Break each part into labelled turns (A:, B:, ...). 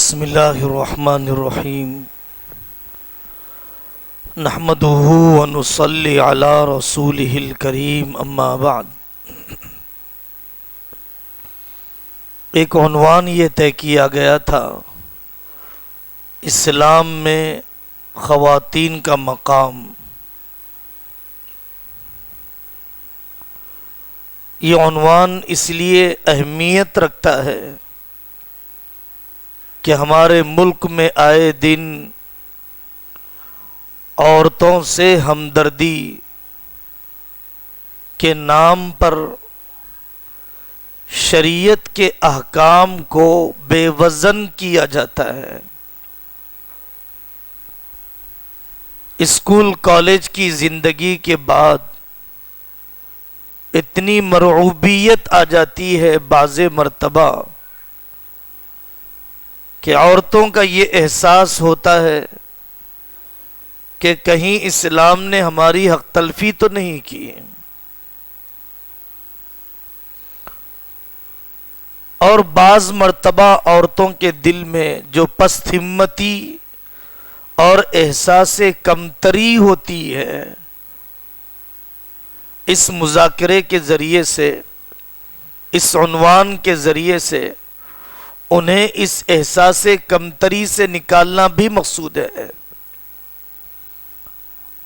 A: بسم اللہ الرحمن الرحیم نحمدہ ونصلی علی رسولہ الکریم اما بعد۔ ایک عنوان یہ طے کیا گیا تھا، اسلام میں خواتین کا مقام۔ یہ عنوان اس لیے اہمیت رکھتا ہے کہ ہمارے ملک میں آئے دن عورتوں سے ہمدردی کے نام پر شریعت کے احکام کو بے وزن کیا جاتا ہے۔ اسکول کالج کی زندگی کے بعد اتنی مرعوبیت آ جاتی ہے بعض مرتبہ کہ عورتوں کا یہ احساس ہوتا ہے کہ کہیں اسلام نے ہماری حق تلفی تو نہیں کی، اور بعض مرتبہ عورتوں کے دل میں جو پست ہمتی اور احساس کمتری ہوتی ہے، اس مذاکرے کے ذریعے سے، اس عنوان کے ذریعے سے انہیں اس احساس کمتری سے نکالنا بھی مقصود ہے۔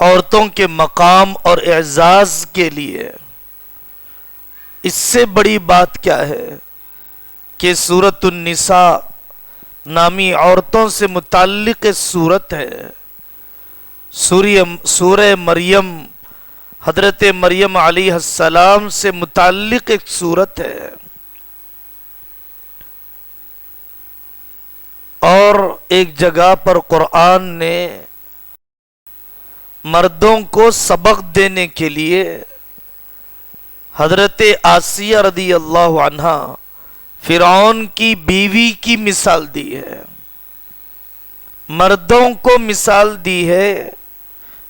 A: عورتوں کے مقام اور اعزاز کے لیے اس سے بڑی بات کیا ہے کہ سورۃ النساء نامی عورتوں سے متعلق ایک سورت ہے۔ سورہ مریم، حضرت مریم علیہ السلام سے متعلق ایک سورت ہے، اور ایک جگہ پر قرآن نے مردوں کو سبق دینے کے لیے حضرت آسیہ رضی اللہ عنہا فرعون کی بیوی کی مثال دی ہے، مردوں کو مثال دی ہے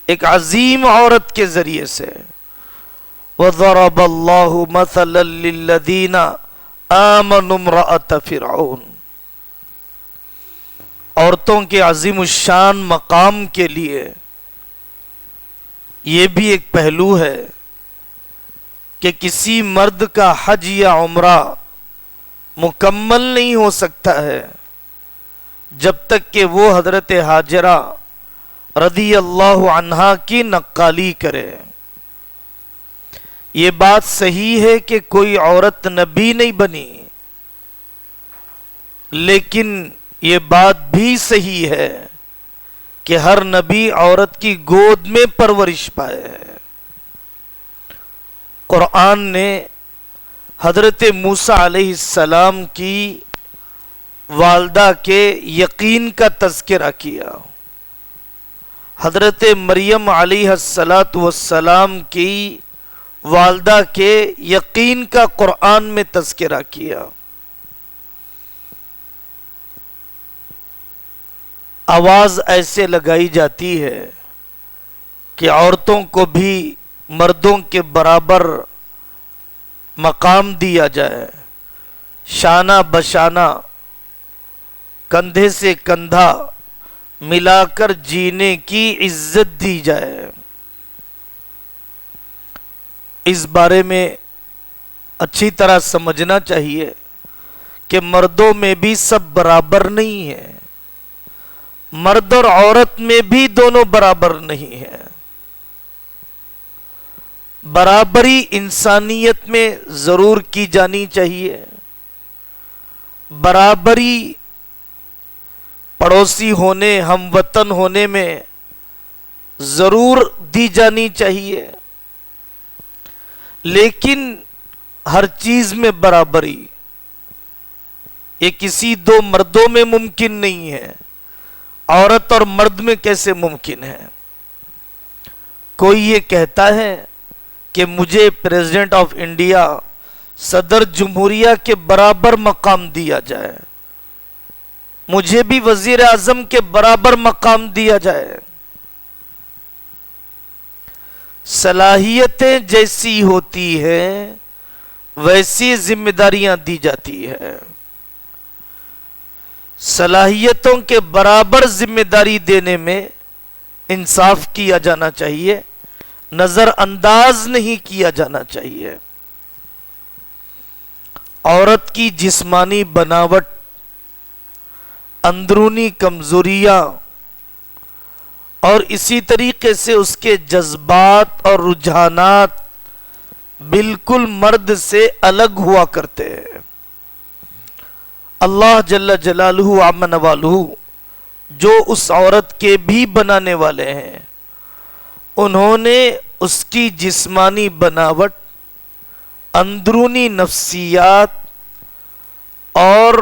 A: ایک عظیم عورت کے ذریعے سے۔ وَضَرَبَ اللَّهُ مَثَلًا لِلَّذِينَ آمَنُوا امْرَأَتَ فِرْعَوْنَ۔ عورتوں کے عظیم الشان مقام کے لیے یہ بھی ایک پہلو ہے کہ کسی مرد کا حج یا عمرہ مکمل نہیں ہو سکتا ہے جب تک کہ وہ حضرت ہاجرہ رضی اللہ عنہا کی نقالی کرے۔ یہ بات صحیح ہے کہ کوئی عورت نبی نہیں بنی، لیکن یہ بات بھی صحیح ہے کہ ہر نبی عورت کی گود میں پرورش پائے ہے۔ قرآن نے حضرت موسیٰ علیہ السلام کی والدہ کے یقین کا تذکرہ کیا، حضرت مریم علیہ السلام کی والدہ کے یقین کا قرآن میں تذکرہ کیا۔ آواز ایسے لگائی جاتی ہے کہ عورتوں کو بھی مردوں کے برابر مقام دیا جائے، شانہ بشانہ کندھے سے کندھا ملا کر جینے کی عزت دی جائے۔ اس بارے میں اچھی طرح سمجھنا چاہیے کہ مردوں میں بھی سب برابر نہیں ہیں، مرد اور عورت میں بھی دونوں برابر نہیں ہیں۔ برابری انسانیت میں ضرور کی جانی چاہیے، برابری پڑوسی ہونے، ہم وطن ہونے میں ضرور دی جانی چاہیے، لیکن ہر چیز میں برابری یہ کسی دو مردوں میں ممکن نہیں ہے، عورت اور مرد میں کیسے ممکن ہے؟ کوئی یہ کہتا ہے کہ مجھے پریزیڈنٹ آف انڈیا، صدر جمہوریہ کے برابر مقام دیا جائے، مجھے بھی وزیر اعظم کے برابر مقام دیا جائے۔ صلاحیتیں جیسی ہوتی ہیں ویسی ذمہ داریاں دی جاتی ہے۔ صلاحیتوں کے برابر ذمہ داری دینے میں انصاف کیا جانا چاہیے، نظر انداز نہیں کیا جانا چاہیے۔ عورت کی جسمانی بناوٹ، اندرونی کمزوریاں اور اسی طریقے سے اس کے جذبات اور رجحانات بالکل مرد سے الگ ہوا کرتے ہیں۔ اللہ جل جلالہ عم نوالہ جو اس عورت کے بھی بنانے والے ہیں، انہوں نے اس کی جسمانی بناوٹ، اندرونی نفسیات اور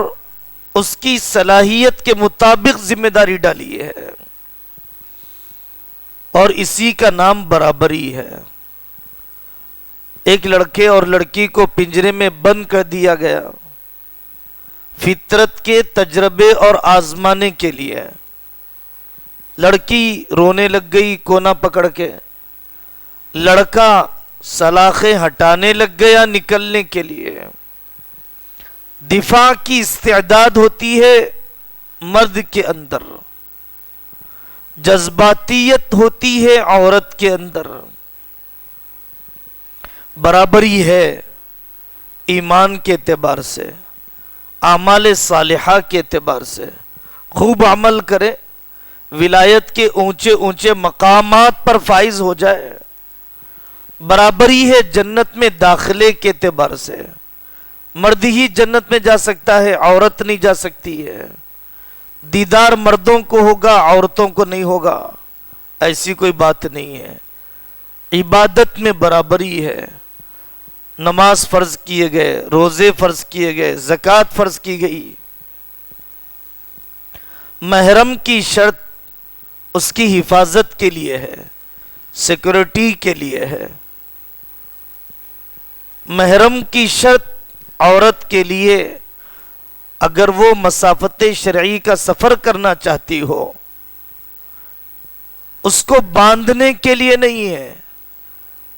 A: اس کی صلاحیت کے مطابق ذمہ داری ڈالی ہے، اور اسی کا نام برابری ہے۔ ایک لڑکے اور لڑکی کو پنجرے میں بند کر دیا گیا فطرت کے تجربے اور آزمانے کے لیے۔ لڑکی رونے لگ گئی کونا پکڑ کے، لڑکا سلاخیں ہٹانے لگ گیا نکلنے کے لیے۔ دفاع کی استعداد ہوتی ہے مرد کے اندر، جذباتیت ہوتی ہے عورت کے اندر۔ برابری ہے ایمان کے اعتبار سے، اعمال صالحہ کے اعتبار سے، خوب عمل کرے، ولایت کے اونچے اونچے مقامات پر فائز ہو جائے۔ برابری ہے جنت میں داخلے کے اعتبار سے، مرد ہی جنت میں جا سکتا ہے، عورت نہیں جا سکتی ہے۔ دیدار مردوں کو ہوگا، عورتوں کو نہیں ہوگا، ایسی کوئی بات نہیں ہے۔ عبادت میں برابری ہے، نماز فرض کیے گئے، روزے فرض کیے گئے، زکوٰۃ فرض کی گئی۔ محرم کی شرط اس کی حفاظت کے لیے ہے، سیکورٹی کے لیے ہے۔ محرم کی شرط عورت کے لیے اگر وہ مسافت شرعی کا سفر کرنا چاہتی ہو، اس کو باندھنے کے لیے نہیں ہے،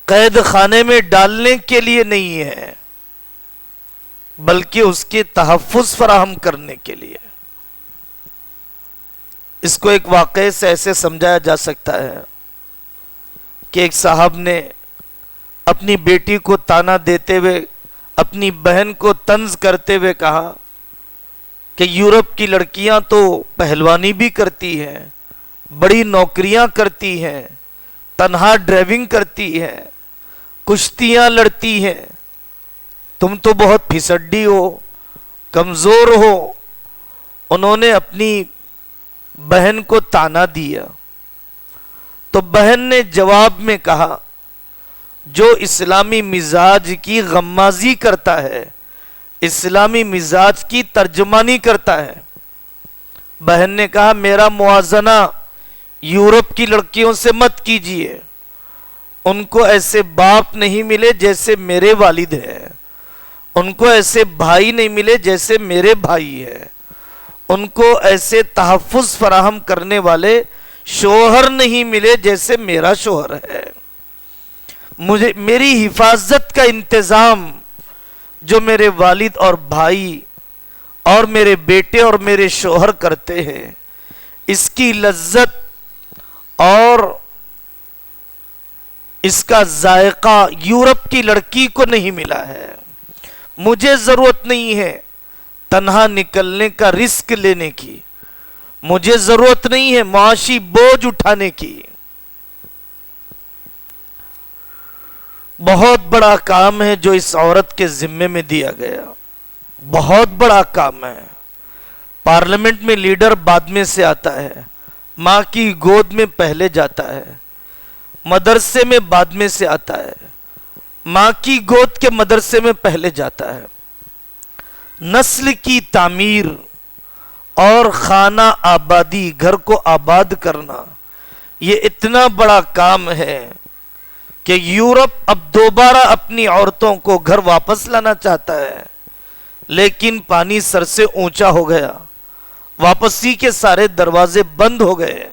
A: قید خانے میں ڈالنے کے لیے نہیں ہے، بلکہ اس کے تحفظ فراہم کرنے کے لیے۔ اس کو ایک واقعے سے ایسے سمجھایا جا سکتا ہے کہ ایک صاحب نے اپنی بیٹی کو تانا دیتے ہوئے، اپنی بہن کو طنز کرتے ہوئے کہا کہ یورپ کی لڑکیاں تو پہلوانی بھی کرتی ہیں، بڑی نوکریاں کرتی ہیں، تنہا ڈرائیونگ کرتی ہیں، کشتیاں لڑتی ہیں، تم تو بہت پھسڈی ہو، کمزور ہو۔ انہوں نے اپنی بہن کو تانا دیا تو بہن نے جواب میں کہا، جو اسلامی مزاج کی غمازی کرتا ہے، اسلامی مزاج کی ترجمانی کرتا ہے۔ بہن نے کہا، میرا موازنہ یورپ کی لڑکیوں سے مت کیجیے، ان کو ایسے باپ نہیں ملے جیسے میرے والد ہیں، ان کو ایسے بھائی نہیں ملے جیسے میرے بھائی ہیں، ان کو ایسے تحفظ فراہم کرنے والے شوہر نہیں ملے جیسے میرا شوہر ہے۔ مجھے میری حفاظت کا انتظام جو میرے والد اور بھائی اور میرے بیٹے اور میرے شوہر کرتے ہیں، اس کی لذت اور اس کا ذائقہ یورپ کی لڑکی کو نہیں ملا ہے۔ مجھے ضرورت نہیں ہے تنہا نکلنے کا رسک لینے کی، مجھے ضرورت نہیں ہے معاشی بوجھ اٹھانے کی۔ بہت بڑا کام ہے جو اس عورت کے ذمے میں دیا گیا، بہت بڑا کام ہے۔ پارلیمنٹ میں لیڈر بعد میں سے آتا ہے، ماں کی گود میں پہلے جاتا ہے، مدرسے میں بعد میں سے آتا ہے، ماں کی گود کے مدرسے میں پہلے جاتا ہے۔ نسل کی تعمیر اور خانہ آبادی، گھر کو آباد کرنا، یہ اتنا بڑا کام ہے کہ یورپ اب دوبارہ اپنی عورتوں کو گھر واپس لانا چاہتا ہے، لیکن پانی سر سے اونچا ہو گیا، واپسی کے سارے دروازے بند ہو گئے،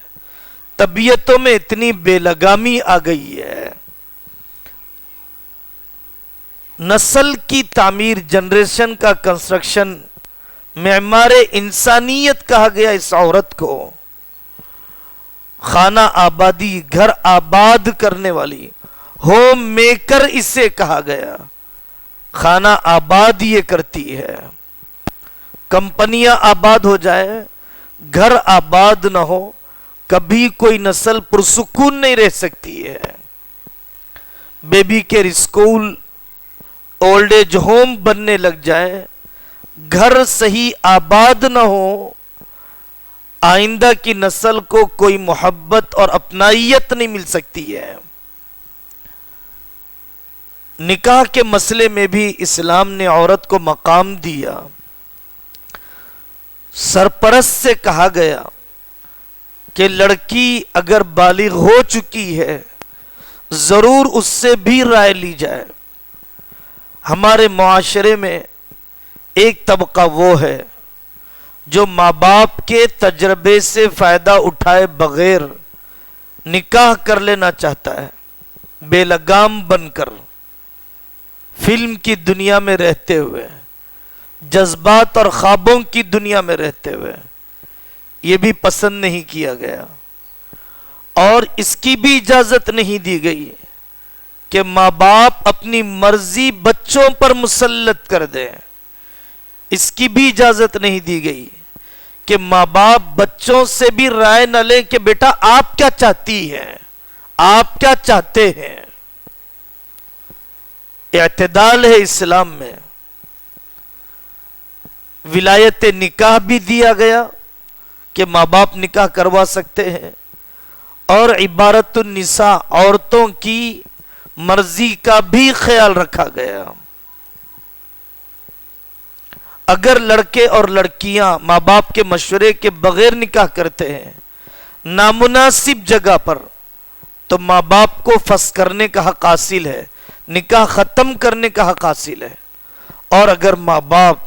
A: طبیعتوں میں اتنی بے لگامی آ گئی ہے۔ نسل کی تعمیر، جنریشن کا کنسٹرکشن معمار انسانیت کہا گیا اس عورت کو، خانہ آبادی، گھر آباد کرنے والی، ہوم میکر اسے کہا گیا۔ خانہ آباد یہ کرتی ہے، کمپنیاں آباد ہو جائے، گھر آباد نہ ہو، کبھی کوئی نسل پرسکون نہیں رہ سکتی ہے۔ Baby care school, old age home بننے لگ جائے، گھر صحیح آباد نہ ہو، آئندہ کی نسل کو کوئی محبت اور اپنائیت نہیں مل سکتی ہے۔ نکاح کے مسئلے میں بھی اسلام نے عورت کو مقام دیا۔ سرپرست سے کہا گیا کہ لڑکی اگر بالغ ہو چکی ہے ضرور اس سے بھی رائے لی جائے۔ ہمارے معاشرے میں ایک طبقہ وہ ہے جو ماں باپ کے تجربے سے فائدہ اٹھائے بغیر نکاح کر لینا چاہتا ہے، بے لگام بن کر، فلم کی دنیا میں رہتے ہوئے، جذبات اور خوابوں کی دنیا میں رہتے ہوئے۔ یہ بھی پسند نہیں کیا گیا، اور اس کی بھی اجازت نہیں دی گئی کہ ماں باپ اپنی مرضی بچوں پر مسلط کر دیں۔ اس کی بھی اجازت نہیں دی گئی کہ ماں باپ بچوں سے بھی رائے نہ لیں کہ بیٹا آپ کیا چاہتی ہیں، آپ کیا چاہتے ہیں۔ اعتدال ہے اسلام میں۔ ولایت نکاح بھی دیا گیا کہ ماں باپ نکاح کروا سکتے ہیں، اور عبارت النساء، عورتوں کی مرضی کا بھی خیال رکھا گیا۔ اگر لڑکے اور لڑکیاں ماں باپ کے مشورے کے بغیر نکاح کرتے ہیں نامناسب جگہ پر، تو ماں باپ کو فسخ کرنے کا حق حاصل ہے، نکاح ختم کرنے کا حق حاصل ہے۔ اور اگر ماں باپ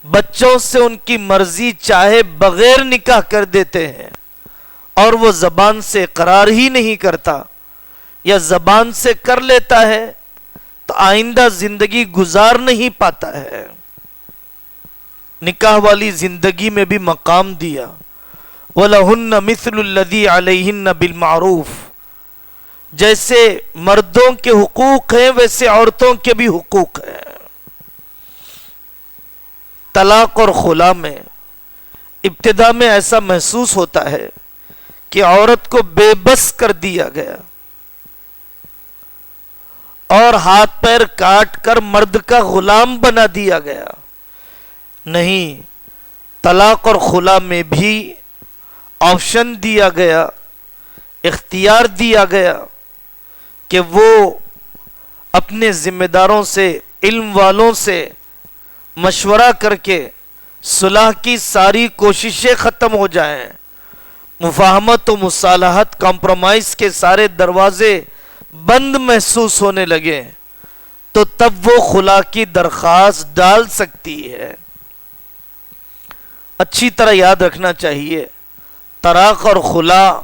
A: بچوں سے ان کی مرضی چاہے بغیر نکاح کر دیتے ہیں اور وہ زبان سے اقرار ہی نہیں کرتا یا زبان سے کر لیتا ہے تو آئندہ زندگی گزار نہیں پاتا ہے۔ نکاح والی زندگی میں بھی مقام دیا، وَلَهُنَّ مِثْلُ الَّذِي عَلَيْهِنَّ بِالْمَعْرُوفِ، جیسے مردوں کے حقوق ہیں ویسے عورتوں کے بھی حقوق ہیں۔ طلاق اور خلا میں ابتدا میں ایسا محسوس ہوتا ہے کہ عورت کو بے بس کر دیا گیا اور ہاتھ پیر کاٹ کر مرد کا غلام بنا دیا گیا۔ نہیں، طلاق اور خلا میں بھی آپشن دیا گیا، اختیار دیا گیا کہ وہ اپنے ذمہ داروں سے، علم والوں سے مشورہ کر کے صلح کی ساری کوششیں ختم ہو جائیں، مفاہمت و مصالحت، کمپرومائز کے سارے دروازے بند محسوس ہونے لگے، تو تب وہ خلا کی درخواست ڈال سکتی ہے۔ اچھی طرح یاد رکھنا چاہیے، طلاق اور خلا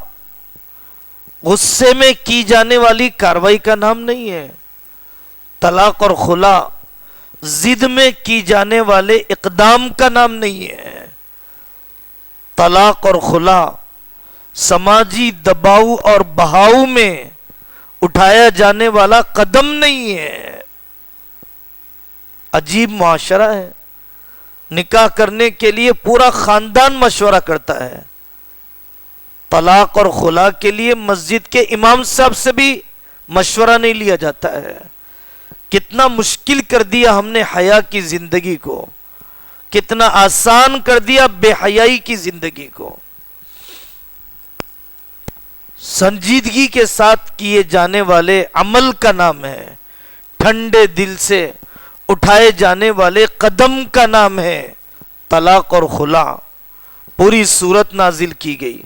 A: غصے میں کی جانے والی کارروائی کا نام نہیں ہے۔ طلاق اور خلا ضد میں کی جانے والے اقدام کا نام نہیں ہے۔ طلاق اور خلا سماجی دباؤ اور بہاؤ میں اٹھایا جانے والا قدم نہیں ہے۔ عجیب معاشرہ ہے، نکاح کرنے کے لیے پورا خاندان مشورہ کرتا ہے، طلاق اور خلا کے لیے مسجد کے امام صاحب سے بھی مشورہ نہیں لیا جاتا ہے۔ کتنا مشکل کر دیا ہم نے حیا کی زندگی کو، کتنا آسان کر دیا بے حیائی کی زندگی کو۔ سنجیدگی کے ساتھ کیے جانے والے عمل کا نام ہے، ٹھنڈے دل سے اٹھائے جانے والے قدم کا نام ہے طلاق اور خلا۔ پوری صورت نازل کی گئی،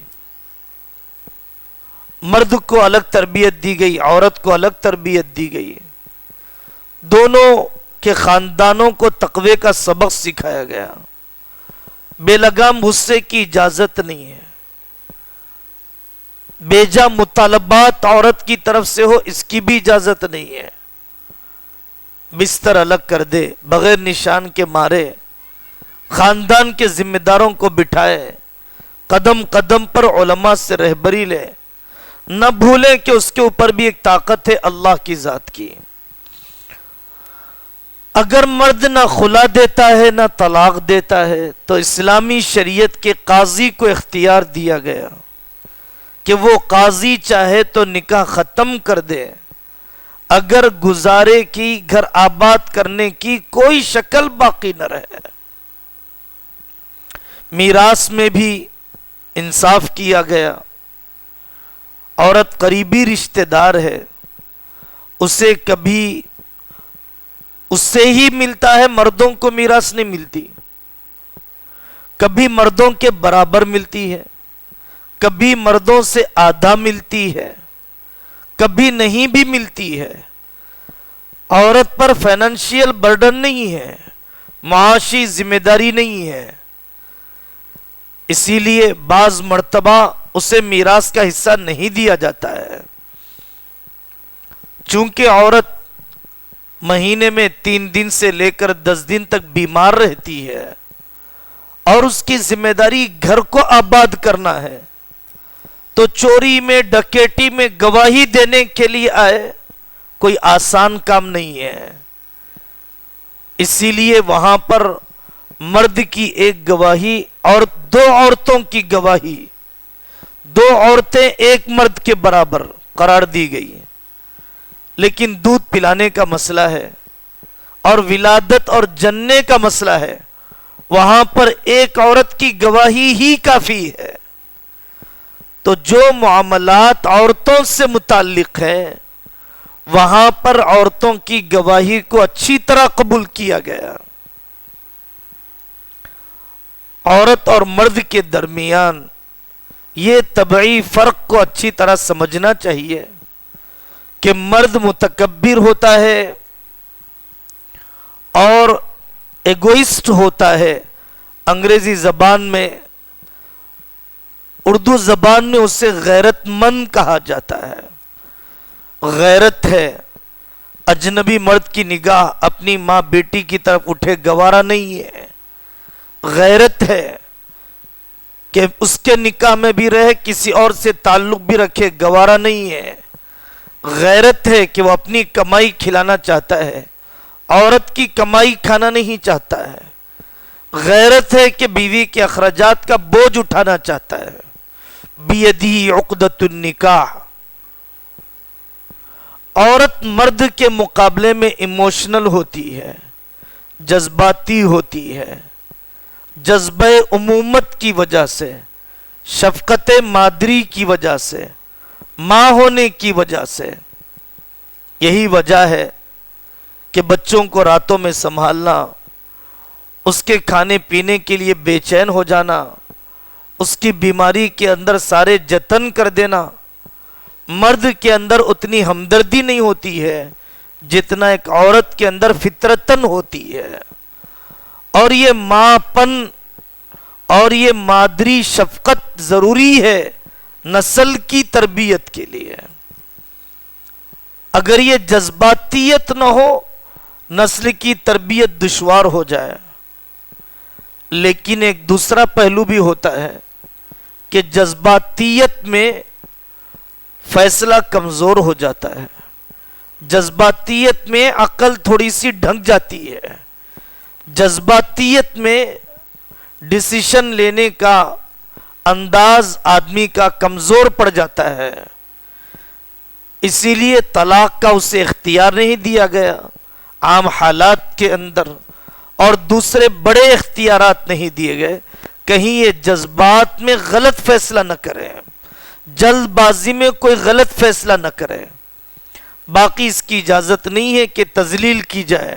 A: مرد کو الگ تربیت دی گئی، عورت کو الگ تربیت دی گئی، دونوں کے خاندانوں کو تقوی کا سبق سکھایا گیا۔ بے لگام غصے کی اجازت نہیں ہے، بیجا مطالبات عورت کی طرف سے ہو اس کی بھی اجازت نہیں ہے۔ بستر الگ کر دے، بغیر نشان کے مارے، خاندان کے ذمہ داروں کو بٹھائے، قدم قدم پر علماء سے رہبری لے، نہ بھولیں کہ اس کے اوپر بھی ایک طاقت ہے اللہ کی ذات کی۔ اگر مرد نہ خلا دیتا ہے نہ طلاق دیتا ہے تو اسلامی شریعت کے قاضی کو اختیار دیا گیا کہ وہ قاضی چاہے تو نکاح ختم کر دے، اگر گزارے کی، گھر آباد کرنے کی کوئی شکل باقی نہ رہے۔ میراث میں بھی انصاف کیا گیا، عورت قریبی رشتہ دار ہے، اسے کبھی اس سے ہی ملتا ہے، مردوں کو میراث نہیں ملتی، کبھی مردوں کے برابر ملتی ہے، کبھی مردوں سے آدھا ملتی ہے، کبھی نہیں بھی ملتی ہے۔ عورت پر فائنینشیل برڈن نہیں ہے، معاشی ذمہ داری نہیں ہے، اسی لیے بعض مرتبہ اسے میراث کا حصہ نہیں دیا جاتا ہے۔ چونکہ عورت مہینے میں 3 دن سے لے کر 10 دن تک بیمار رہتی ہے اور اس کی ذمہ داری گھر کو آباد کرنا ہے، تو چوری میں، ڈکیٹی میں گواہی دینے کے لیے آئے کوئی آسان کام نہیں ہے۔ اسی لیے وہاں پر مرد کی ایک گواہی اور 2 عورتوں کی گواہی، 2 عورتیں ایک مرد کے برابر قرار دی گئی ہیں۔ لیکن دودھ پلانے کا مسئلہ ہے اور ولادت اور جننے کا مسئلہ ہے، وہاں پر ایک عورت کی گواہی ہی کافی ہے۔ تو جو معاملات عورتوں سے متعلق ہیں وہاں پر عورتوں کی گواہی کو اچھی طرح قبول کیا گیا۔ عورت اور مرد کے درمیان یہ طبعی فرق کو اچھی طرح سمجھنا چاہیے کہ مرد متکبر ہوتا ہے اور ایگوئسٹ ہوتا ہے، انگریزی زبان میں، اردو زبان میں اسے غیرت مند کہا جاتا ہے۔ غیرت ہے اجنبی مرد کی نگاہ اپنی ماں بیٹی کی طرف اٹھے، گوارا نہیں ہے۔ غیرت ہے کہ اس کے نکاح میں بھی رہے، کسی اور سے تعلق بھی رکھے، گوارا نہیں ہے۔ غیرت ہے کہ وہ اپنی کمائی کھلانا چاہتا ہے، عورت کی کمائی کھانا نہیں چاہتا ہے۔ غیرت ہے کہ بیوی کے اخراجات کا بوجھ اٹھانا چاہتا ہے۔ بیدی عقدۃ النکاح۔ عورت مرد کے مقابلے میں ایموشنل ہوتی ہے، جذباتی ہوتی ہے، جذبہ امومت کی وجہ سے، شفقت مادری کی وجہ سے، ماں ہونے کی وجہ سے۔ یہی وجہ ہے کہ بچوں کو راتوں میں سنبھالنا، اس کے کھانے پینے کے لیے بے چین ہو جانا، اس کی بیماری کے اندر سارے جتن کر دینا، مرد کے اندر اتنی ہمدردی نہیں ہوتی ہے جتنا ایک عورت کے اندر فطرتاً ہوتی ہے۔ اور یہ ماں پن اور یہ مادری شفقت ضروری ہے نسل کی تربیت کے لیے۔ اگر یہ جذباتیت نہ ہو نسل کی تربیت دشوار ہو جائے۔ لیکن ایک دوسرا پہلو بھی ہوتا ہے کہ جذباتیت میں فیصلہ کمزور ہو جاتا ہے، جذباتیت میں عقل تھوڑی سی ڈھک جاتی ہے، جذباتیت میں ڈیسیشن لینے کا انداز آدمی کا کمزور پڑ جاتا ہے۔ اسی لیے طلاق کا اسے اختیار نہیں دیا گیا عام حالات کے اندر، اور دوسرے بڑے اختیارات نہیں دیے گئے، کہیں یہ جذبات میں غلط فیصلہ نہ کرے، جلد بازی میں کوئی غلط فیصلہ نہ کرے۔ باقی اس کی اجازت نہیں ہے کہ تذلیل کی جائے،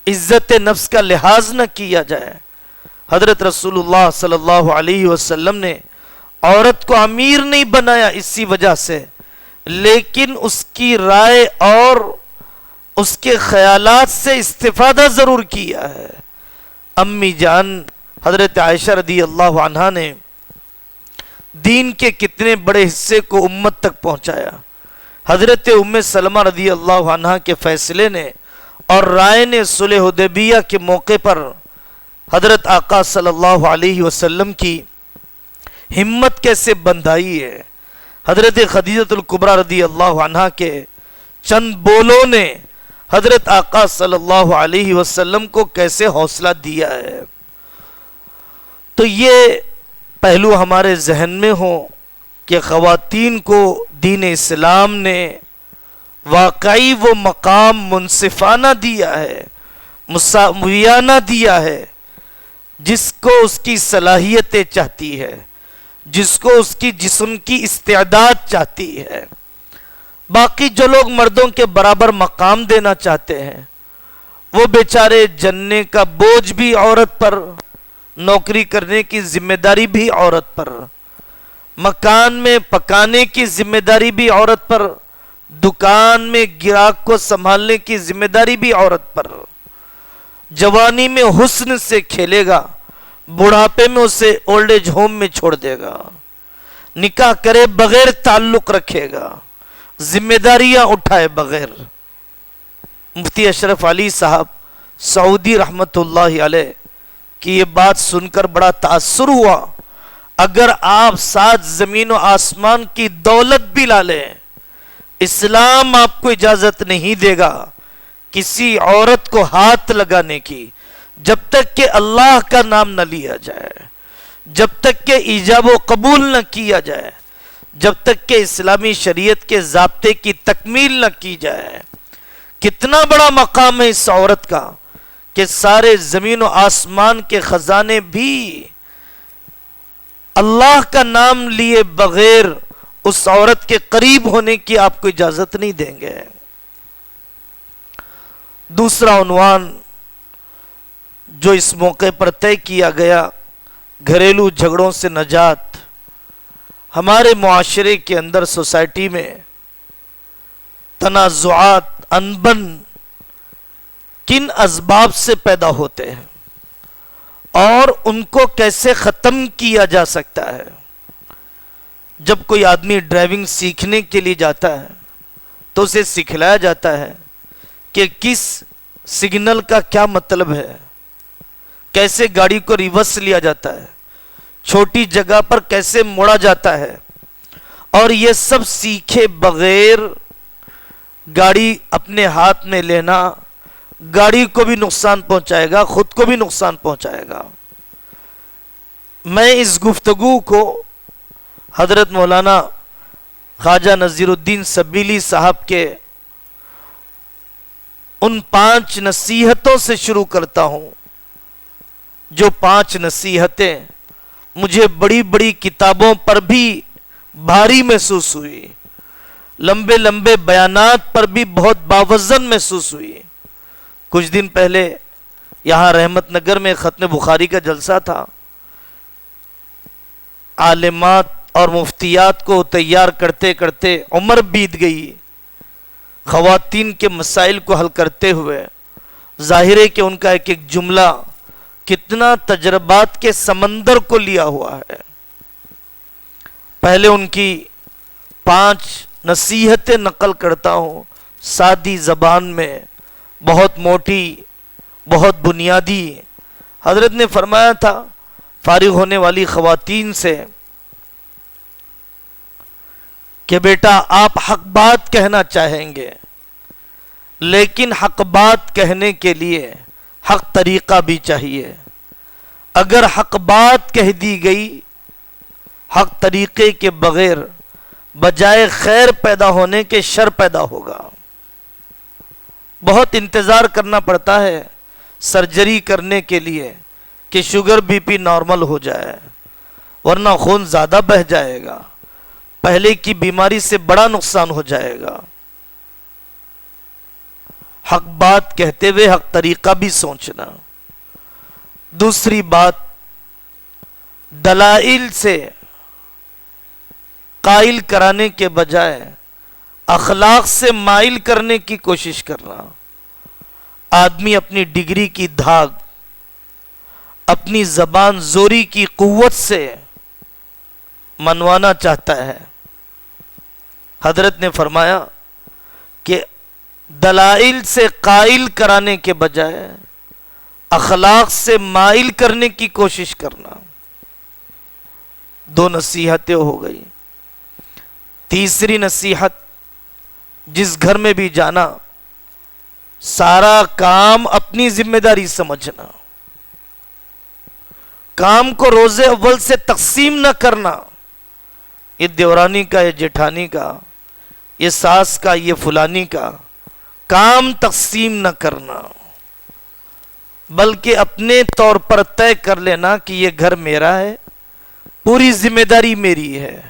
A: عزت نفس کا لحاظ نہ کیا جائے۔ حضرت رسول اللہ صلی اللہ علیہ وسلم نے عورت کو امیر نہیں بنایا اسی وجہ سے، لیکن اس کی رائے اور اس کے خیالات سے استفادہ ضرور کیا ہے۔ امی جان حضرت عائشہ رضی اللہ عنہا نے دین کے کتنے بڑے حصے کو امت تک پہنچایا۔ حضرت ام سلمہ رضی اللہ عنہا کے فیصلے نے اور رائے نے صلح حدیبیہ کے موقع پر حضرت آقا صلی اللہ علیہ وسلم کی ہمت کیسے بندھائی ہے. حضرت خدیجہ الکبریٰ رضی اللہ عنہا کے چند بولوں نے حضرت آقا صلی اللہ علیہ وسلم کو کیسے حوصلہ دیا ہے. تو یہ پہلو ہمارے ذہن میں ہو کہ خواتین کو دین اسلام نے واقعی وہ مقام منصفانہ دیا ہے، مساویانہ دیا ہے، جس کو اس کی صلاحیتیں چاہتی ہے، جس کو اس کی جسم کی استعداد چاہتی ہے. باقی جو لوگ مردوں کے برابر مقام دینا چاہتے ہیں وہ بیچارے جننے کا بوجھ بھی عورت پر، نوکری کرنے کی ذمہ داری بھی عورت پر، مکان میں پکانے کی ذمہ داری بھی عورت پر، دکان میں گراہک کو سنبھالنے کی ذمہ داری بھی عورت پر. جوانی میں حسن سے کھیلے گا، بڑھاپے میں اسے اولڈ ایج ہوم میں چھوڑ دے گا، نکاح کرے بغیر تعلق رکھے گا، ذمہ داریاں اٹھائے بغیر. مفتی اشرف علی صاحب سعودی رحمت اللہ علیہ کی یہ بات سن کر بڑا تاثر ہوا. اگر آپ ساتھ زمین و آسمان کی دولت بھی لا لیں، اسلام آپ کو اجازت نہیں دے گا کسی عورت کو ہاتھ لگانے کی جب تک کہ اللہ کا نام نہ لیا جائے، جب تک کہ ایجاب و قبول نہ کیا جائے، جب تک کہ اسلامی شریعت کے ضابطے کی تکمیل نہ کی جائے. کتنا بڑا مقام ہے اس عورت کا کہ سارے زمین و آسمان کے خزانے بھی اللہ کا نام لیے بغیر اس عورت کے قریب ہونے کی آپ کو اجازت نہیں دیں گے. دوسرا عنوان جو اس موقع پر طے کیا گیا، گھریلو جھگڑوں سے نجات. ہمارے معاشرے کے اندر، سوسائٹی میں تنازعات انبن کن اسباب سے پیدا ہوتے ہیں اور ان کو کیسے ختم کیا جا سکتا ہے. جب کوئی آدمی ڈرائیونگ سیکھنے کے لیے جاتا ہے تو اسے سکھلایا جاتا ہے کہ کس سگنل کا کیا مطلب ہے، کیسے گاڑی کو ریورس لیا جاتا ہے، چھوٹی جگہ پر کیسے موڑا جاتا ہے. اور یہ سب سیکھے بغیر گاڑی اپنے ہاتھ میں لینا گاڑی کو بھی نقصان پہنچائے گا، خود کو بھی نقصان پہنچائے گا. میں اس گفتگو کو حضرت مولانا خواجہ نذیر الدین سبیلی صاحب کے ان 5 نصیحتوں سے شروع کرتا ہوں، جو 5 نصیحتیں مجھے بڑی بڑی کتابوں پر بھی بھاری محسوس ہوئی، لمبے لمبے بیانات پر بھی بہت باوزن محسوس ہوئی. کچھ دن پہلے یہاں رحمت نگر میں ختم بخاری کا جلسہ تھا. عالمات اور مفتیات کو تیار کرتے کرتے عمر بیت گئی. خواتین کے مسائل کو حل کرتے ہوئے ظاہر ہے کہ ان کا ایک ایک جملہ کتنا تجربات کے سمندر کو لیا ہوا ہے. پہلے ان کی 5 نصیحتیں نقل کرتا ہوں سادی زبان میں، بہت موٹی، بہت بنیادی. حضرت نے فرمایا تھا فارغ ہونے والی خواتین سے کہ بیٹا آپ حق بات کہنا چاہیں گے، لیکن حق بات کہنے کے لیے حق طریقہ بھی چاہیے. اگر حق بات کہہ دی گئی حق طریقے کے بغیر، بجائے خیر پیدا ہونے کے شر پیدا ہوگا. بہت انتظار کرنا پڑتا ہے سرجری کرنے کے لیے کہ شوگر بی پی نارمل ہو جائے، ورنہ خون زیادہ بہہ جائے گا، پہلے کی بیماری سے بڑا نقصان ہو جائے گا. حق بات کہتے ہوئے حق طریقہ بھی سوچنا. دوسری بات، دلائل سے قائل کرانے کے بجائے اخلاق سے مائل کرنے کی کوشش کرنا. آدمی اپنی ڈگری کی دھاگ، اپنی زبان زوری کی قوت سے منوانا چاہتا ہے. حضرت نے فرمایا کہ دلائل سے قائل کرانے کے بجائے اخلاق سے مائل کرنے کی کوشش کرنا. 2 نصیحتیں ہو گئی. تیسری نصیحت، جس گھر میں بھی جانا سارا کام اپنی ذمہ داری سمجھنا، کام کو روز اول سے تقسیم نہ کرنا، یہ دیورانی کا، یہ جیٹھانی کا، یہ ساس کا، یہ فلانی کا، کام تقسیم نہ کرنا، بلکہ اپنے طور پر طے کر لینا کہ یہ گھر میرا ہے، پوری ذمہ داری میری ہے.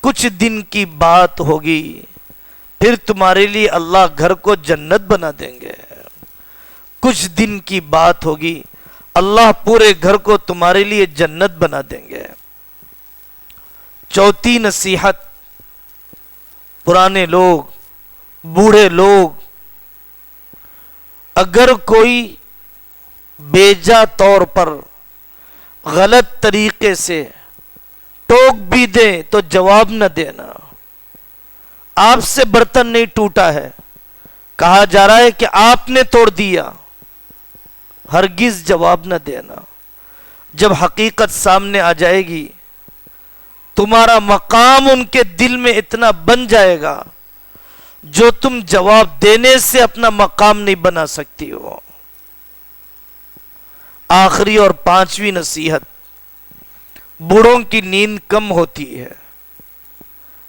A: کچھ دن کی بات ہوگی، پھر تمہارے لیے اللہ گھر کو جنت بنا دیں گے. کچھ دن کی بات ہوگی، اللہ پورے گھر کو تمہارے لیے جنت بنا دیں گے. چوتھی نصیحت، پرانے لوگ، بوڑھے لوگ اگر کوئی بیجا طور پر غلط طریقے سے ٹوک بھی دے تو جواب نہ دینا. آپ سے برتن نہیں ٹوٹا ہے، کہا جا رہا ہے کہ آپ نے توڑ دیا، ہرگز جواب نہ دینا. جب حقیقت سامنے آ جائے گی تمہارا مقام ان کے دل میں اتنا بن جائے گا جو تم جواب دینے سے اپنا مقام نہیں بنا سکتی ہو. آخری اور 5ویں نصیحت، بوڑھوں کی نیند کم ہوتی ہے،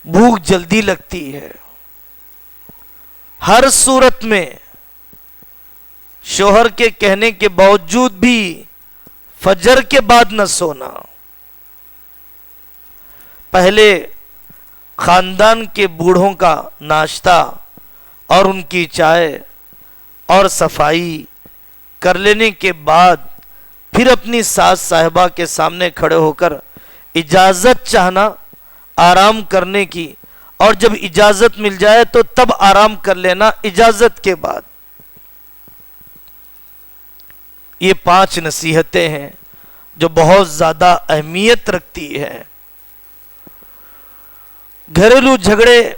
A: بھوک جلدی لگتی ہے. ہر صورت میں شوہر کے کہنے کے باوجود بھی فجر کے بعد نہ سونا. پہلے خاندان کے بوڑھوں کا ناشتہ اور ان کی چائے اور صفائی کر لینے کے بعد پھر اپنی ساس صاحبہ کے سامنے کھڑے ہو کر اجازت چاہنا آرام کرنے کی، اور جب اجازت مل جائے تو تب آرام کر لینا اجازت کے بعد. یہ 5 نصیحتیں ہیں جو بہت زیادہ اہمیت رکھتی ہے. گھریلو جھگڑے،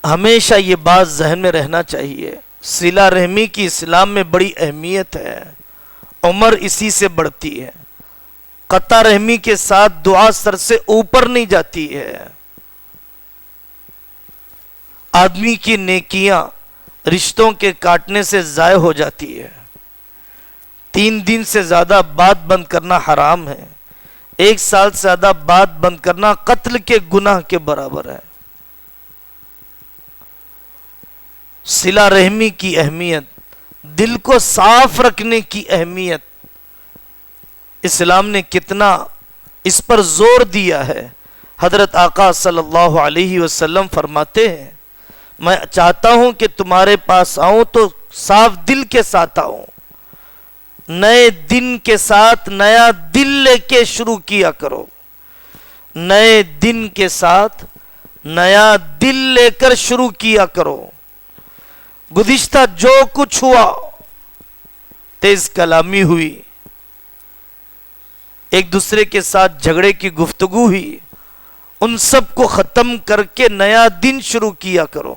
A: ہمیشہ یہ بات ذہن میں رہنا چاہیے، صلہ رحمی کی اسلام میں بڑی اہمیت ہے، عمر اسی سے بڑھتی ہے. قطع رحمی کے ساتھ دعا سر سے اوپر نہیں جاتی ہے. آدمی کی نیکیاں رشتوں کے کاٹنے سے ضائع ہو جاتی ہے. 3 دن سے زیادہ بات بند کرنا حرام ہے. 1 سال سے زیادہ بات بند کرنا قتل کے گناہ کے برابر ہے. صلہ رحمی کی اہمیت، دل کو صاف رکھنے کی اہمیت، اسلام نے کتنا اس پر زور دیا ہے. حضرت آقا صلی اللہ علیہ وسلم فرماتے ہیں، میں چاہتا ہوں کہ تمہارے پاس آؤں تو صاف دل کے ساتھ آؤں، نئے دن کے ساتھ نیا دل لے کے شروع کیا کرو. نئے دن کے ساتھ نیا دل لے کر شروع کیا کرو. گزشتہ جو کچھ ہوا، تیز کلامی ہوئی، ایک دوسرے کے ساتھ جھگڑے کی گفتگو ہوئی، ان سب کو ختم کر کے نیا دن شروع کیا کرو.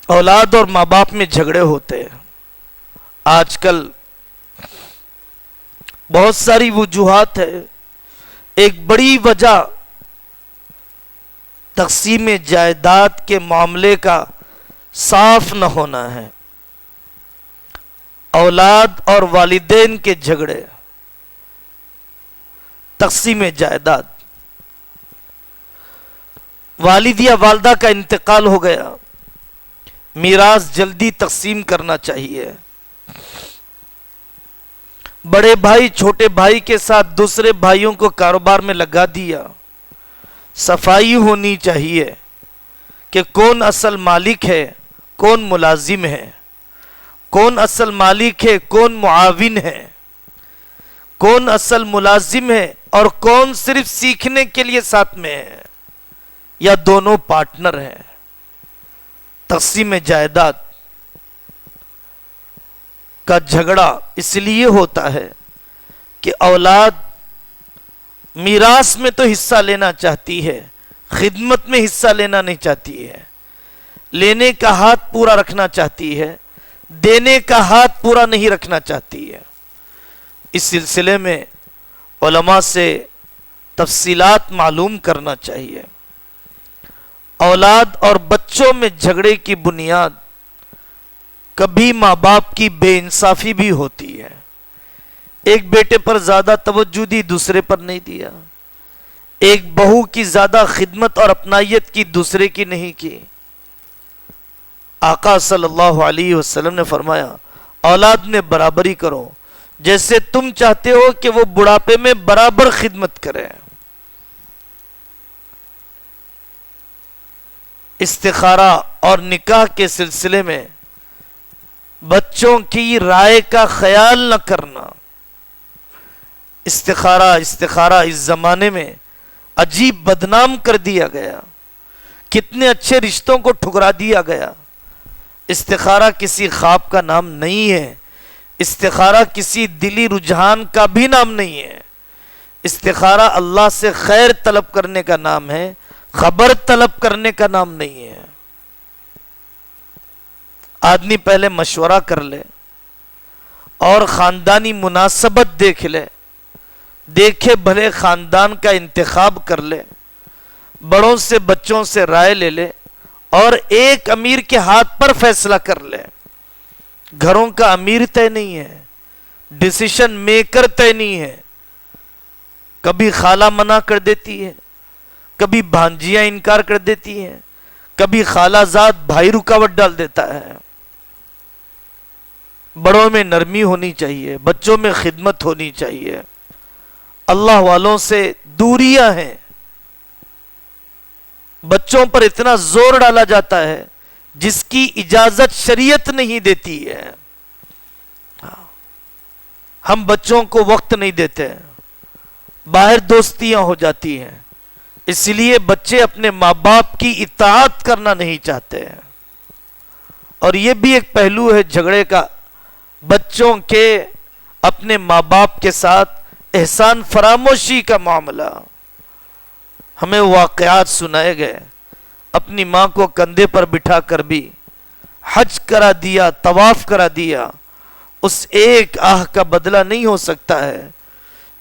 A: اولاد اور ماں باپ میں جھگڑے ہوتے ہیں. آج کل بہت ساری وجوہات ہے. ایک بڑی وجہ تقسیم جائیداد کے معاملے کا صاف نہ ہونا ہے. اولاد اور والدین کے جھگڑے، تقسیم جائیداد، والد یا والدہ کا انتقال ہو گیا، میراث جلدی تقسیم کرنا چاہیے. بڑے بھائی چھوٹے بھائی کے ساتھ دوسرے بھائیوں کو کاروبار میں لگا دیا. صفائی ہونی چاہیے کہ کون اصل مالک ہے، کون ملازم ہے، کون اصل مالک ہے، کون معاون ہے، کون اصل ملازم ہے اور کون صرف سیکھنے کے لیے ساتھ میں ہے یا دونوں پارٹنر ہیں. تقسیم جائیداد کا جھگڑا اس لیے ہوتا ہے کہ اولاد میراث میں تو حصہ لینا چاہتی ہے، خدمت میں حصہ لینا نہیں چاہتی ہے. لینے کا ہاتھ پورا رکھنا چاہتی ہے، دینے کا ہاتھ پورا نہیں رکھنا چاہتی ہے۔ اس سلسلے میں علماء سے تفصیلات معلوم کرنا چاہیے۔ اولاد اور بچوں میں جھگڑے کی بنیاد کبھی ماں باپ کی بے انصافی بھی ہوتی ہے۔ ایک بیٹے پر زیادہ توجہ دی، دوسرے پر نہیں دیا۔ ایک بہو کی زیادہ خدمت اور اپنائیت کی، دوسرے کی نہیں کی۔ آقا صلی اللہ علیہ وسلم نے فرمایا اولاد میں برابری کرو، جیسے تم چاہتے ہو کہ وہ بڑھاپے میں برابر خدمت کرے۔ استخارہ اور نکاح کے سلسلے میں بچوں کی رائے کا خیال نہ کرنا۔ استخارہ اس زمانے میں عجیب بدنام کر دیا گیا، کتنے اچھے رشتوں کو ٹھکرا دیا گیا۔ استخارہ کسی خواب کا نام نہیں ہے، استخارہ کسی دلی رجحان کا بھی نام نہیں ہے۔ استخارہ اللہ سے خیر طلب کرنے کا نام ہے، خبر طلب کرنے کا نام نہیں ہے۔ آدمی پہلے مشورہ کر لے اور خاندانی مناسبت دیکھ لے، دیکھے بھلے خاندان کا انتخاب کر لے، بڑوں سے بچوں سے رائے لے لے اور ایک امیر کے ہاتھ پر فیصلہ کر لے۔ گھروں کا امیر طے نہیں ہے، ڈیسیشن میکر طے نہیں ہے۔ کبھی خالہ منع کر دیتی ہے، کبھی بھانجیاں انکار کر دیتی ہیں، کبھی خالہ زاد بھائی رکاوٹ ڈال دیتا ہے۔ بڑوں میں نرمی ہونی چاہیے، بچوں میں خدمت ہونی چاہیے۔ اللہ والوں سے دوریاں ہیں، بچوں پر اتنا زور ڈالا جاتا ہے جس کی اجازت شریعت نہیں دیتی ہے۔ ہم بچوں کو وقت نہیں دیتے، باہر دوستیاں ہو جاتی ہیں، اس لیے بچے اپنے ماں باپ کی اطاعت کرنا نہیں چاہتے ہیں۔ اور یہ بھی ایک پہلو ہے جھگڑے کا، بچوں کے اپنے ماں باپ کے ساتھ احسان فراموشی کا معاملہ۔ ہمیں واقعات سنائے گئے، اپنی ماں کو کندھے پر بٹھا کر بھی حج کرا دیا، طواف کرا دیا۔ اس ایک آہ کا بدلہ نہیں ہو سکتا ہے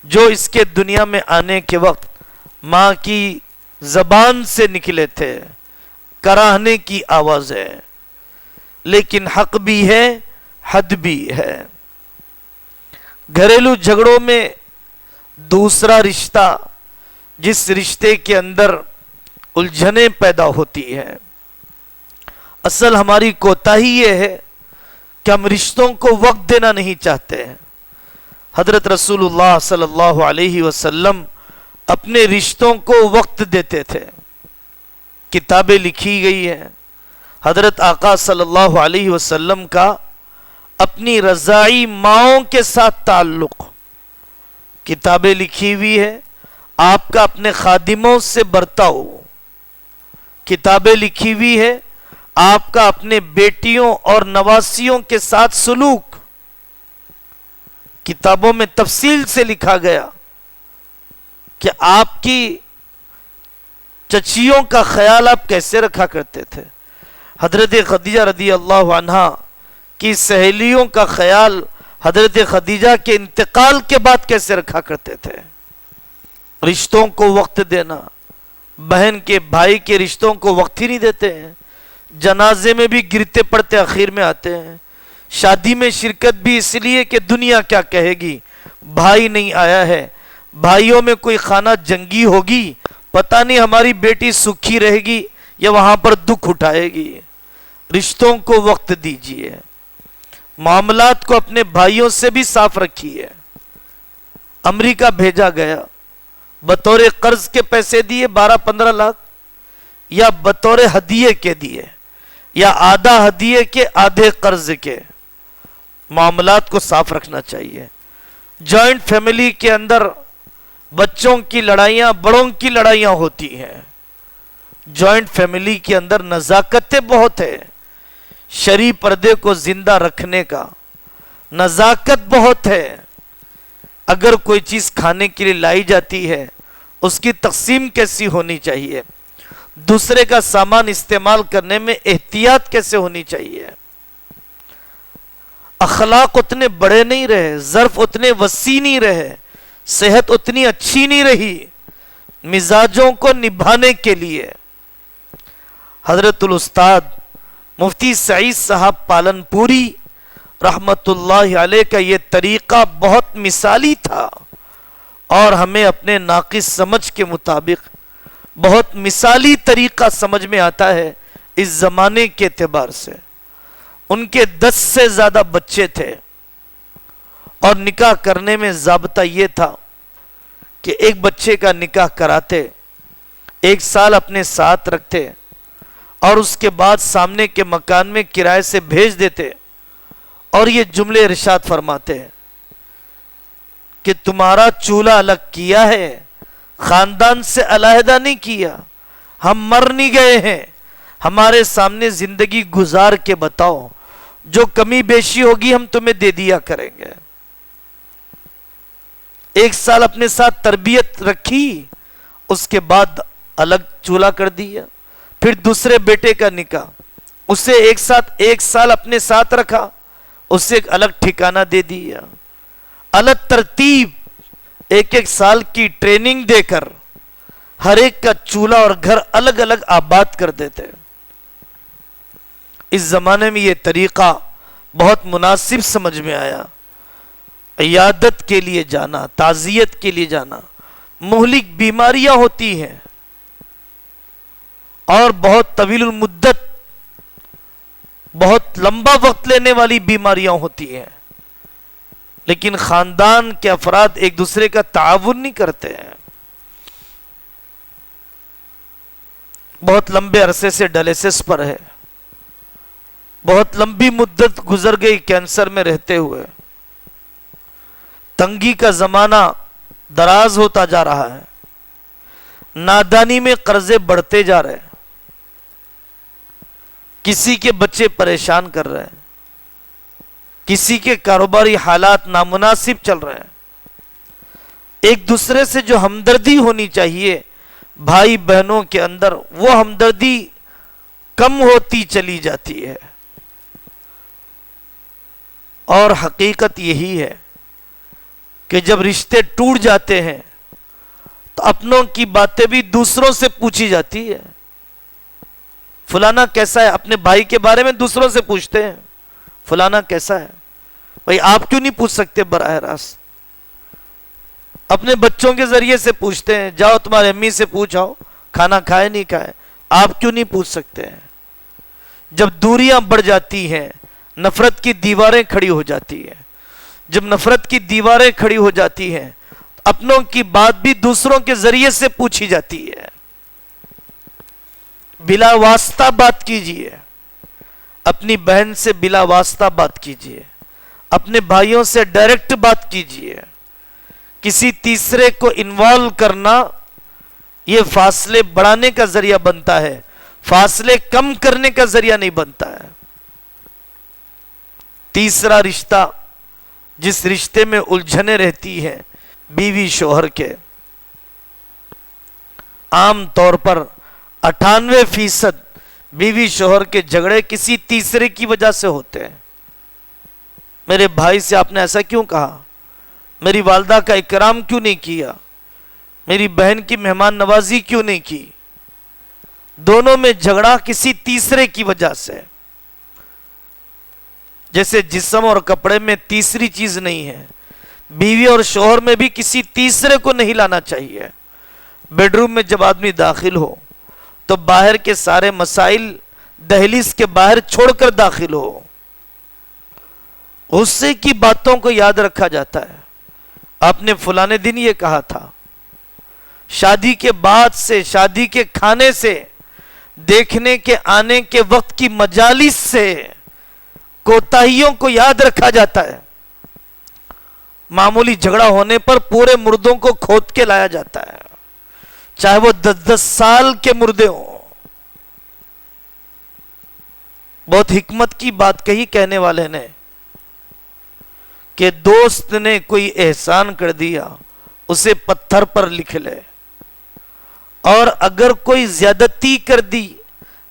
A: جو اس کے دنیا میں آنے کے وقت ماں کی زبان سے نکلے تھے، کراہنے کی آواز ہے۔ لیکن حق بھی ہے، حد بھی ہے۔ گھریلو جھگڑوں میں دوسرا رشتہ، جس رشتے کے اندر الجھنیں پیدا ہوتی ہے، اصل ہماری کوتاہی یہ ہے کہ ہم رشتوں کو وقت دینا نہیں چاہتے ہیں۔ حضرت رسول اللہ صلی اللہ علیہ وسلم اپنے رشتوں کو وقت دیتے تھے۔ کتابیں لکھی گئی ہیں، حضرت آقا صلی اللہ علیہ وسلم کا اپنی رضاعی ماؤں کے ساتھ تعلق، کتابیں لکھی ہوئی ہے۔ آپ کا اپنے خادموں سے برتاؤ، کتابیں لکھی ہوئی ہے۔ آپ کا اپنے بیٹیوں اور نواسیوں کے ساتھ سلوک، کتابوں میں تفصیل سے لکھا گیا کہ آپ کی چچیوں کا خیال آپ کیسے رکھا کرتے تھے، حضرت خدیجہ رضی اللہ عنہا کی سہیلیوں کا خیال حضرت خدیجہ کے انتقال کے بعد کیسے رکھا کرتے تھے۔ رشتوں کو وقت دینا، بہن کے بھائی کے رشتوں کو وقت ہی نہیں دیتے ہیں، جنازے میں بھی گرتے پڑتے اخیر میں آتے ہیں، شادی میں شرکت بھی اس لیے کہ دنیا کیا کہے گی، بھائی نہیں آیا ہے، بھائیوں میں کوئی خانہ جنگی ہوگی، پتہ نہیں ہماری بیٹی سکھی رہے گی یا وہاں پر دکھ اٹھائے گی۔ رشتوں کو وقت دیجیے، معاملات کو اپنے بھائیوں سے بھی صاف رکھیے۔ امریکہ بھیجا گیا، بطور قرض کے پیسے دیے 12-15 لاکھ، یا بطور ہدیے کے دیے، یا آدھا ہدیے کے آدھے قرض کے۔ معاملات کو صاف رکھنا چاہیے۔ جوائنٹ فیملی کے اندر بچوں کی لڑائیاں بڑوں کی لڑائیاں ہوتی ہیں۔ جوائنٹ فیملی کے اندر نزاکتیں بہت ہے، شرعی پردے کو زندہ رکھنے کا نزاکت بہت ہے۔ اگر کوئی چیز کھانے کے لیے لائی جاتی ہے، اس کی تقسیم کیسی ہونی چاہیے، دوسرے کا سامان استعمال کرنے میں احتیاط کیسے ہونی چاہیے، اخلاق اتنے بڑے نہیں رہے، ظرف اتنے وسیع نہیں رہے، صحت اتنی اچھی نہیں رہی مزاجوں کو نبھانے کے لیے۔ حضرت الاستاد مفتی سعید صاحب پالن پوری رحمت اللہ علیہ کا یہ طریقہ بہت مثالی تھا، اور ہمیں اپنے ناقص سمجھ کے مطابق بہت مثالی طریقہ سمجھ میں آتا ہے اس زمانے کے اعتبار سے۔ ان کے 10 سے زیادہ بچے تھے، اور نکاح کرنے میں ضابطہ یہ تھا کہ ایک بچے کا نکاح کراتے، 1 سال اپنے ساتھ رکھتے، اور اس کے بعد سامنے کے مکان میں کرائے سے بھیج دیتے، اور یہ جملے ارشاد فرماتے ہیں کہ تمہارا چولہا الگ کیا ہے، خاندان سے علیحدہ نہیں کیا، ہم مر نہیں گئے ہیں، ہمارے سامنے زندگی گزار کے بتاؤ، جو کمی بیشی ہوگی ہم تمہیں دے دیا کریں گے۔ 1 سال اپنے ساتھ تربیت رکھی، اس کے بعد الگ چولہا کر دیا۔ پھر دوسرے بیٹے کا نکاح، اسے 1 سال اپنے ساتھ رکھا، اسے ایک الگ ٹھکانہ دے دیا، الگ ترتیب 1 سال کی ٹریننگ دے کر ہر ایک کا چولہا اور گھر الگ الگ آباد کر دیتے۔ اس زمانے میں یہ طریقہ بہت مناسب سمجھ میں آیا۔ عیادت کے لیے جانا، تعزیت کے لیے جانا، مہلک بیماریاں ہوتی ہیں اور بہت طویل المدت، بہت لمبا وقت لینے والی بیماریاں ہوتی ہیں، لیکن خاندان کے افراد ایک دوسرے کا تعاون نہیں کرتے ہیں۔ بہت لمبے عرصے سے ڈائلسس پر ہے، بہت لمبی مدت گزر گئی کینسر میں رہتے ہوئے، تنگی کا زمانہ دراز ہوتا جا رہا ہے، نادانی میں قرضے بڑھتے جا رہے ہیں، کسی کے بچے پریشان کر رہے ہیں، کسی کے کاروباری حالات نامناسب چل رہے ہیں۔ ایک دوسرے سے جو ہمدردی ہونی چاہیے بھائی بہنوں کے اندر، وہ ہمدردی کم ہوتی چلی جاتی ہے، اور حقیقت یہی ہے کہ جب رشتے ٹوٹ جاتے ہیں تو اپنوں کی باتیں بھی دوسروں سے پوچھی جاتی ہے۔ فلانا کیسا ہے، اپنے بھائی کے بارے میں دوسروں سے پوچھتے ہیں، فلانا کیسا ہے۔ بھائی آپ کیوں نہیں پوچھ سکتے براہ راست؟ اپنے بچوں کے ذریعے سے پوچھتے ہیں، جاؤ تمہارے امی سے پوچھاؤ کھانا کھائے نہیں کھائے، آپ کیوں نہیں پوچھ سکتے ہیں؟ جب دوریاں بڑھ جاتی ہیں، نفرت کی دیواریں کھڑی ہو جاتی ہیں، جب نفرت کی دیواریں کھڑی ہو جاتی ہیں، اپنوں کی بات بھی دوسروں کے ذریعے سے پوچھی جاتی ہے۔ بلا واسطہ بات کیجیے، اپنی بہن سے بلا واسطہ بات کیجیے، اپنے بھائیوں سے ڈائریکٹ بات کیجیے۔ کسی تیسرے کو انوالو کرنا یہ فاصلے بڑھانے کا ذریعہ بنتا ہے، فاصلے کم کرنے کا ذریعہ نہیں بنتا ہے۔ تیسرا رشتہ جس رشتے میں الجھنیں رہتی ہیں بیوی شوہر کے، عام طور پر 98% بیوی شوہر کے جھگڑے کسی تیسرے کی وجہ سے ہوتے ہیں۔ میرے بھائی سے آپ نے ایسا کیوں کہا، میری والدہ کا اکرام کیوں نہیں کیا، میری بہن کی مہمان نوازی کیوں نہیں کی۔ دونوں میں جھگڑا کسی تیسرے کی وجہ سے۔ جیسے جسم اور کپڑے میں تیسری چیز نہیں ہے، بیوی اور شوہر میں بھی کسی تیسرے کو نہیں لانا چاہیے۔ بیڈ روم میں جب آدمی داخل ہو تو باہر کے سارے مسائل دہلیز کے باہر چھوڑ کر داخل ہو۔ غصے کی باتوں کو یاد رکھا جاتا ہے۔ آپ نے فلانے دن یہ کہا تھا، شادی کے بعد سے، شادی کے کھانے سے، دیکھنے کے آنے کے وقت کی مجالس سے کوتاہیوں کو یاد رکھا جاتا ہے۔ معمولی جھگڑا ہونے پر پورے مردوں کو کھود کے لایا جاتا ہے، چاہے وہ 10 سال کے مردے ہوں۔ بہت حکمت کی بات کہی کہنے والے نے کہ دوست نے کوئی احسان کر دیا اسے پتھر پر لکھ لے، اور اگر کوئی زیادتی کر دی،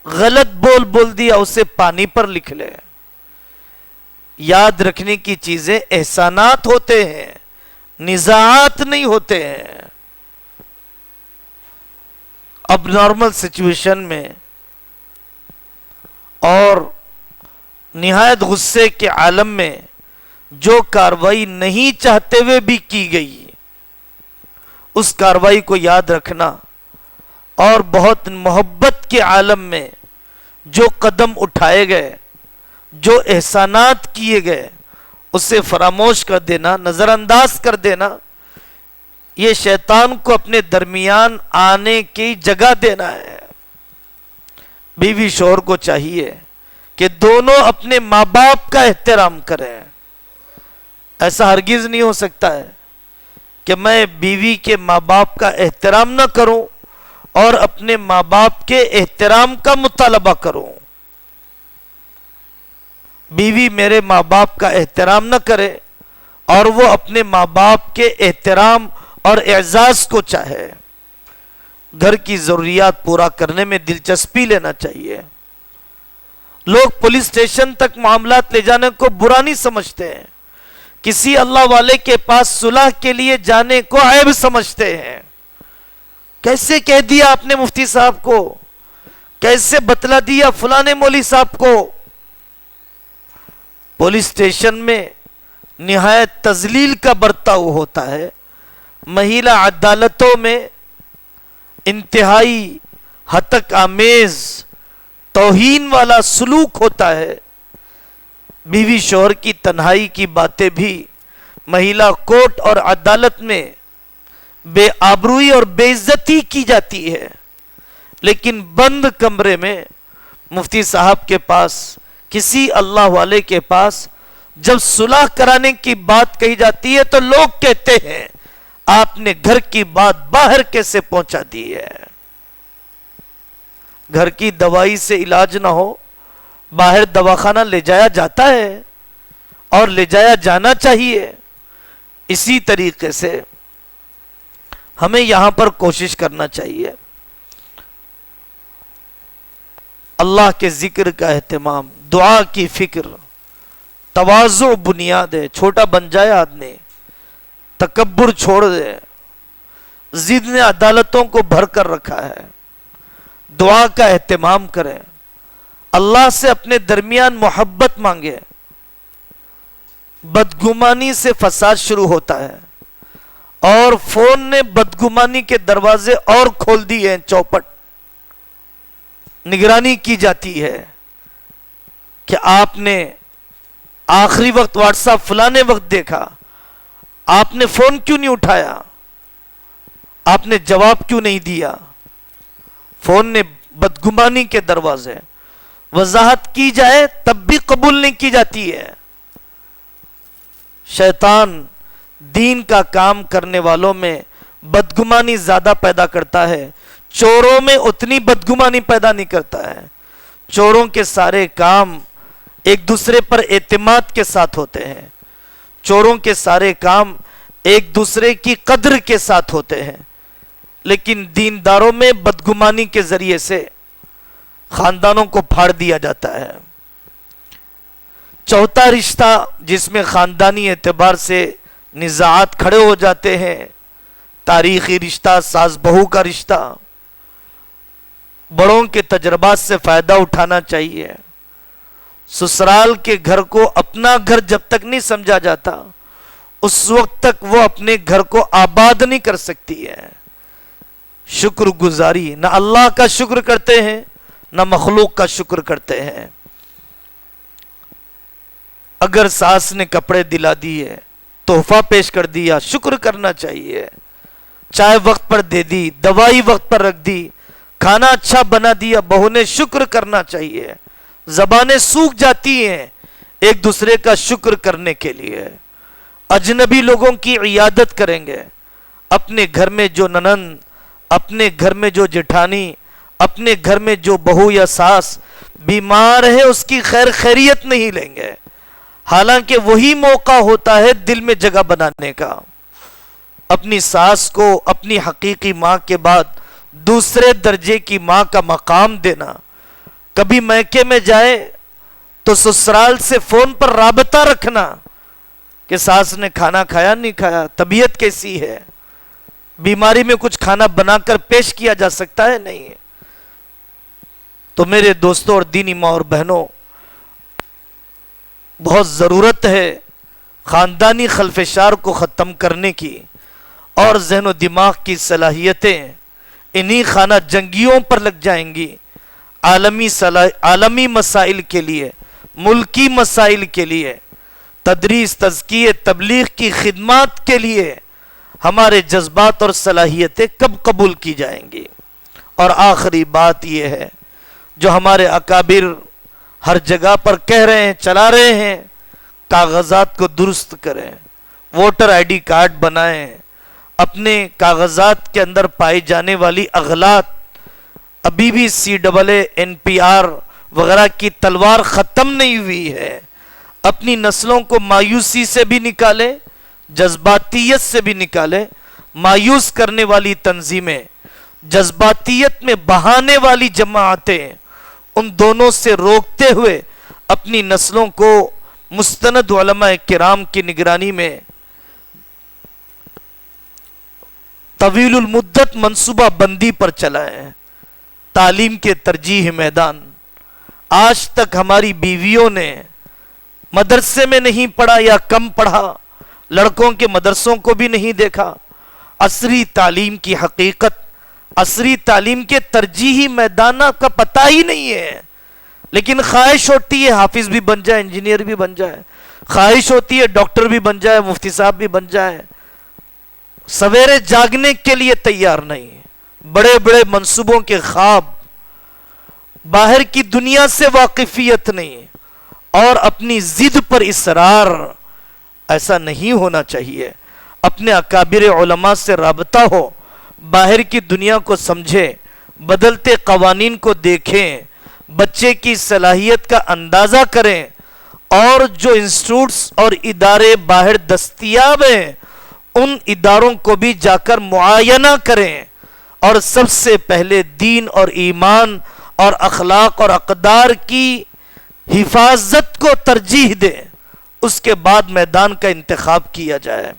A: غلط بول دیا، اسے پانی پر لکھ لے۔ یاد رکھنے کی چیزیں احسانات ہوتے ہیں، نزاعات نہیں ہوتے ہیں۔ اب نارمل سچویشن میں اور نہایت غصے کے عالم میں جو کاروائی نہیں چاہتے ہوئے بھی کی گئی، اس کاروائی کو یاد رکھنا، اور بہت محبت کے عالم میں جو قدم اٹھائے گئے، جو احسانات کیے گئے، اسے فراموش کر دینا، نظر انداز کر دینا، یہ شیطان کو اپنے درمیان آنے کی جگہ دینا ہے۔ بیوی شوہر کو چاہیے کہ دونوں اپنے ماں باپ کا احترام کریں۔ ایسا ہرگز نہیں ہو سکتا ہے کہ میں بیوی کے ماں باپ کا احترام نہ کروں اور اپنے ماں باپ کے احترام کا مطالبہ کروں۔ بیوی میرے ماں باپ کا احترام نہ کرے اور وہ اپنے ماں باپ کے احترام اور اعزاز کو چاہے۔ گھر کی ضروریات پورا کرنے میں دلچسپی لینا چاہیے۔ لوگ پولیس اسٹیشن تک معاملات لے جانے کو برا نہیں سمجھتے ہیں، کسی اللہ والے کے پاس صلح کے لیے جانے کو عیب سمجھتے ہیں۔ کیسے کہہ دیا آپ نے مفتی صاحب کو، کیسے بتلا دیا فلانے مولوی صاحب کو۔ پولیس اسٹیشن میں نہایت تذلیل کا برتاؤ ہوتا ہے، مہیلا عدالتوں میں انتہائی ہتک آمیز توہین والا سلوک ہوتا ہے۔ بیوی شوہر کی تنہائی کی باتیں بھی مہیلا کورٹ اور عدالت میں بے آبروئی اور بے عزتی کی جاتی ہے، لیکن بند کمرے میں مفتی صاحب کے پاس، کسی اللہ والے کے پاس جب صلح کرانے کی بات کہی جاتی ہے تو لوگ کہتے ہیں آپ نے گھر کی بات باہر کیسے پہنچا دی ہے۔ گھر کی دوائی سے علاج نہ ہو، باہر دواخانہ لے جایا جاتا ہے اور لے جایا جانا چاہیے۔ اسی طریقے سے ہمیں یہاں پر کوشش کرنا چاہیے، اللہ کے ذکر کا اہتمام، دعا کی فکر، تواضع بنیاد ہے۔ چھوٹا بن جائے آدمی، تکبر چھوڑ دے، ضد نے عدالتوں کو بھر کر رکھا ہے۔ دعا کا اہتمام کریں، اللہ سے اپنے درمیان محبت مانگے۔ بدگمانی سے فساد شروع ہوتا ہے، اور فون نے بدگمانی کے دروازے اور کھول دیے ہیں۔ چوپٹ نگرانی کی جاتی ہے کہ آپ نے آخری وقت واٹس ایپ فلانے وقت دیکھا، آپ نے فون کیوں نہیں اٹھایا، آپ نے جواب کیوں نہیں دیا۔ فون نے بدگمانی کے دروازے، وضاحت کی جائے تب بھی قبول نہیں کی جاتی ہے۔ شیطان دین کا کام کرنے والوں میں بدگمانی زیادہ پیدا کرتا ہے، چوروں میں اتنی بدگمانی پیدا نہیں کرتا ہے۔ چوروں کے سارے کام ایک دوسرے پر اعتماد کے ساتھ ہوتے ہیں، چوروں کے سارے کام ایک دوسرے کی قدر کے ساتھ ہوتے ہیں، لیکن دینداروں میں بدگمانی کے ذریعے سے خاندانوں کو پھاڑ دیا جاتا ہے۔ چوتھا رشتہ جس میں خاندانی اعتبار سے نزاعات کھڑے ہو جاتے ہیں، تاریخی رشتہ، ساس بہو کا رشتہ۔ بڑوں کے تجربات سے فائدہ اٹھانا چاہیے۔ سسرال کے گھر کو اپنا گھر جب تک نہیں سمجھا جاتا، اس وقت تک وہ اپنے گھر کو آباد نہیں کر سکتی ہے۔ شکر گزاری، نہ اللہ کا شکر کرتے ہیں نہ مخلوق کا شکر کرتے ہیں۔ اگر ساس نے کپڑے دلا دیے، تحفہ پیش کر دیا، شکر کرنا چاہیے۔ چائے وقت پر دے دی، دوائی وقت پر رکھ دی، کھانا اچھا بنا دیا، بہو نے شکر کرنا چاہیے۔ زبانیں سوکھ جاتی ہیں ایک دوسرے کا شکر کرنے کے لیے۔ اجنبی لوگوں کی عیادت کریں گے، اپنے گھر میں جو ننند، اپنے گھر میں جو جٹھانی، اپنے گھر میں جو بہو یا ساس بیمار ہے، اس کی خیریت نہیں لیں گے، حالانکہ وہی موقع ہوتا ہے دل میں جگہ بنانے کا۔ اپنی ساس کو اپنی حقیقی ماں کے بعد دوسرے درجے کی ماں کا مقام دینا. کبھی میکے میں جائے تو سسرال سے فون پر رابطہ رکھنا کہ ساس نے کھانا کھایا نہیں کھایا, طبیعت کیسی ہے, بیماری میں کچھ کھانا بنا کر پیش کیا جا سکتا ہے نہیں. تو میرے دوستوں اور دینی ماں اور بہنوں, بہت ضرورت ہے خاندانی خلفشار کو ختم کرنے کی, اور ذہن و دماغ کی صلاحیتیں انہی خانہ جنگیوں پر لگ جائیں گی. عالمی مسائل کے لیے, ملکی مسائل کے لیے, تدریس, تزکیہ, تبلیغ کی خدمات کے لیے ہمارے جذبات اور صلاحیتیں کب قبول کی جائیں گی؟ اور آخری بات یہ ہے جو ہمارے اکابر ہر جگہ پر کہہ رہے ہیں, چلا رہے ہیں, کاغذات کو درست کریں, ووٹر آئی ڈی کارڈ بنائیں, اپنے کاغذات کے اندر پائی جانے والی اغلاط, ابھی بھی CAA, NPR وغیرہ کی تلوار ختم نہیں ہوئی ہے. اپنی نسلوں کو مایوسی سے بھی نکالیں, جذباتیت سے بھی نکالیں. مایوس کرنے والی تنظیمیں, جذباتیت میں بہانے والی جماعتیں, ان دونوں سے روکتے ہوئے اپنی نسلوں کو مستند علماء کرام کی نگرانی میں طویل المدت منصوبہ بندی پر چلائیں. تعلیم کے ترجیح میدان, آج تک ہماری بیویوں نے مدرسے میں نہیں پڑھا یا کم پڑھا, لڑکوں کے مدرسوں کو بھی نہیں دیکھا. عصری تعلیم کی حقیقت, عصری تعلیم کے ترجیحی میدان کا پتہ ہی نہیں ہے. لیکن خواہش ہوتی ہے حافظ بھی بن جائے, انجینئر بھی بن جائے, خواہش ہوتی ہے ڈاکٹر بھی بن جائے, مفتی صاحب بھی بن جائے. سویرے جاگنے کے لیے تیار نہیں, بڑے بڑے منصوبوں کے خواب, باہر کی دنیا سے واقفیت نہیں, اور اپنی ضد پر اصرار. ایسا نہیں ہونا چاہیے. اپنے اکابر علماء سے رابطہ ہو, باہر کی دنیا کو سمجھے, بدلتے قوانین کو دیکھیں, بچے کی صلاحیت کا اندازہ کریں, اور جو انسٹیٹیوٹس اور ادارے باہر دستیاب ہیں ان اداروں کو بھی جا کر معائنہ کریں, اور سب سے پہلے دین اور ایمان اور اخلاق اور اقدار کی حفاظت کو ترجیح دیں. اس کے بعد میدان کا انتخاب کیا جائے.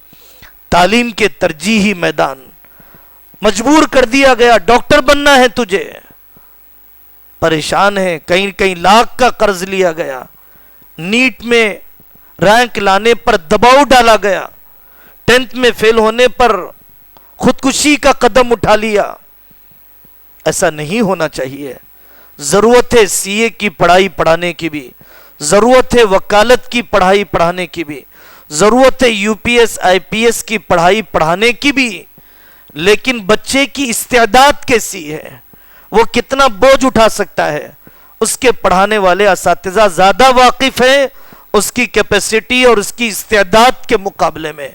A: تعلیم کے ترجیحی میدان, مجبور کر دیا گیا ڈاکٹر بننا ہے تجھے, پریشان ہے, کہیں کہیں لاکھ کا قرض لیا گیا, نیٹ میں رینک لانے پر دباؤ ڈالا گیا, 10th میں فیل ہونے پر خودکشی کا قدم اٹھا لیا. ایسا نہیں ہونا چاہیے. ضرورت ہے CA کی پڑھائی پڑھانے کی بھی, ضرورت ہے وکالت کی پڑھائی پڑھانے کی بھی, ضرورت ہے UPS IPS کی پڑھائی پڑھانے کی بھی. لیکن بچے کی استعداد کیسی ہے, وہ کتنا بوجھ اٹھا سکتا ہے, اس کے پڑھانے والے اساتذہ زیادہ واقف ہیں اس کی کیپیسٹی اور اس کی استعداد کے مقابلے میں.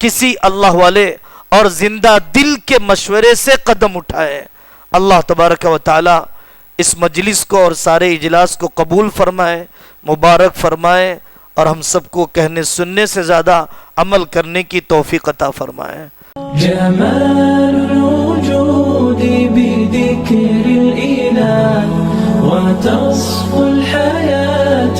A: کسی اللہ والے اور زندہ دل کے مشورے سے قدم اٹھائے. اللہ تبارک و تعالی اس مجلس کو اور سارے اجلاس کو قبول فرمائے, مبارک فرمائے, اور ہم سب کو کہنے سننے سے زیادہ عمل کرنے کی توفیق عطا فرمائے.
B: جمال الوجود بذكر الإله وتصفو الحياة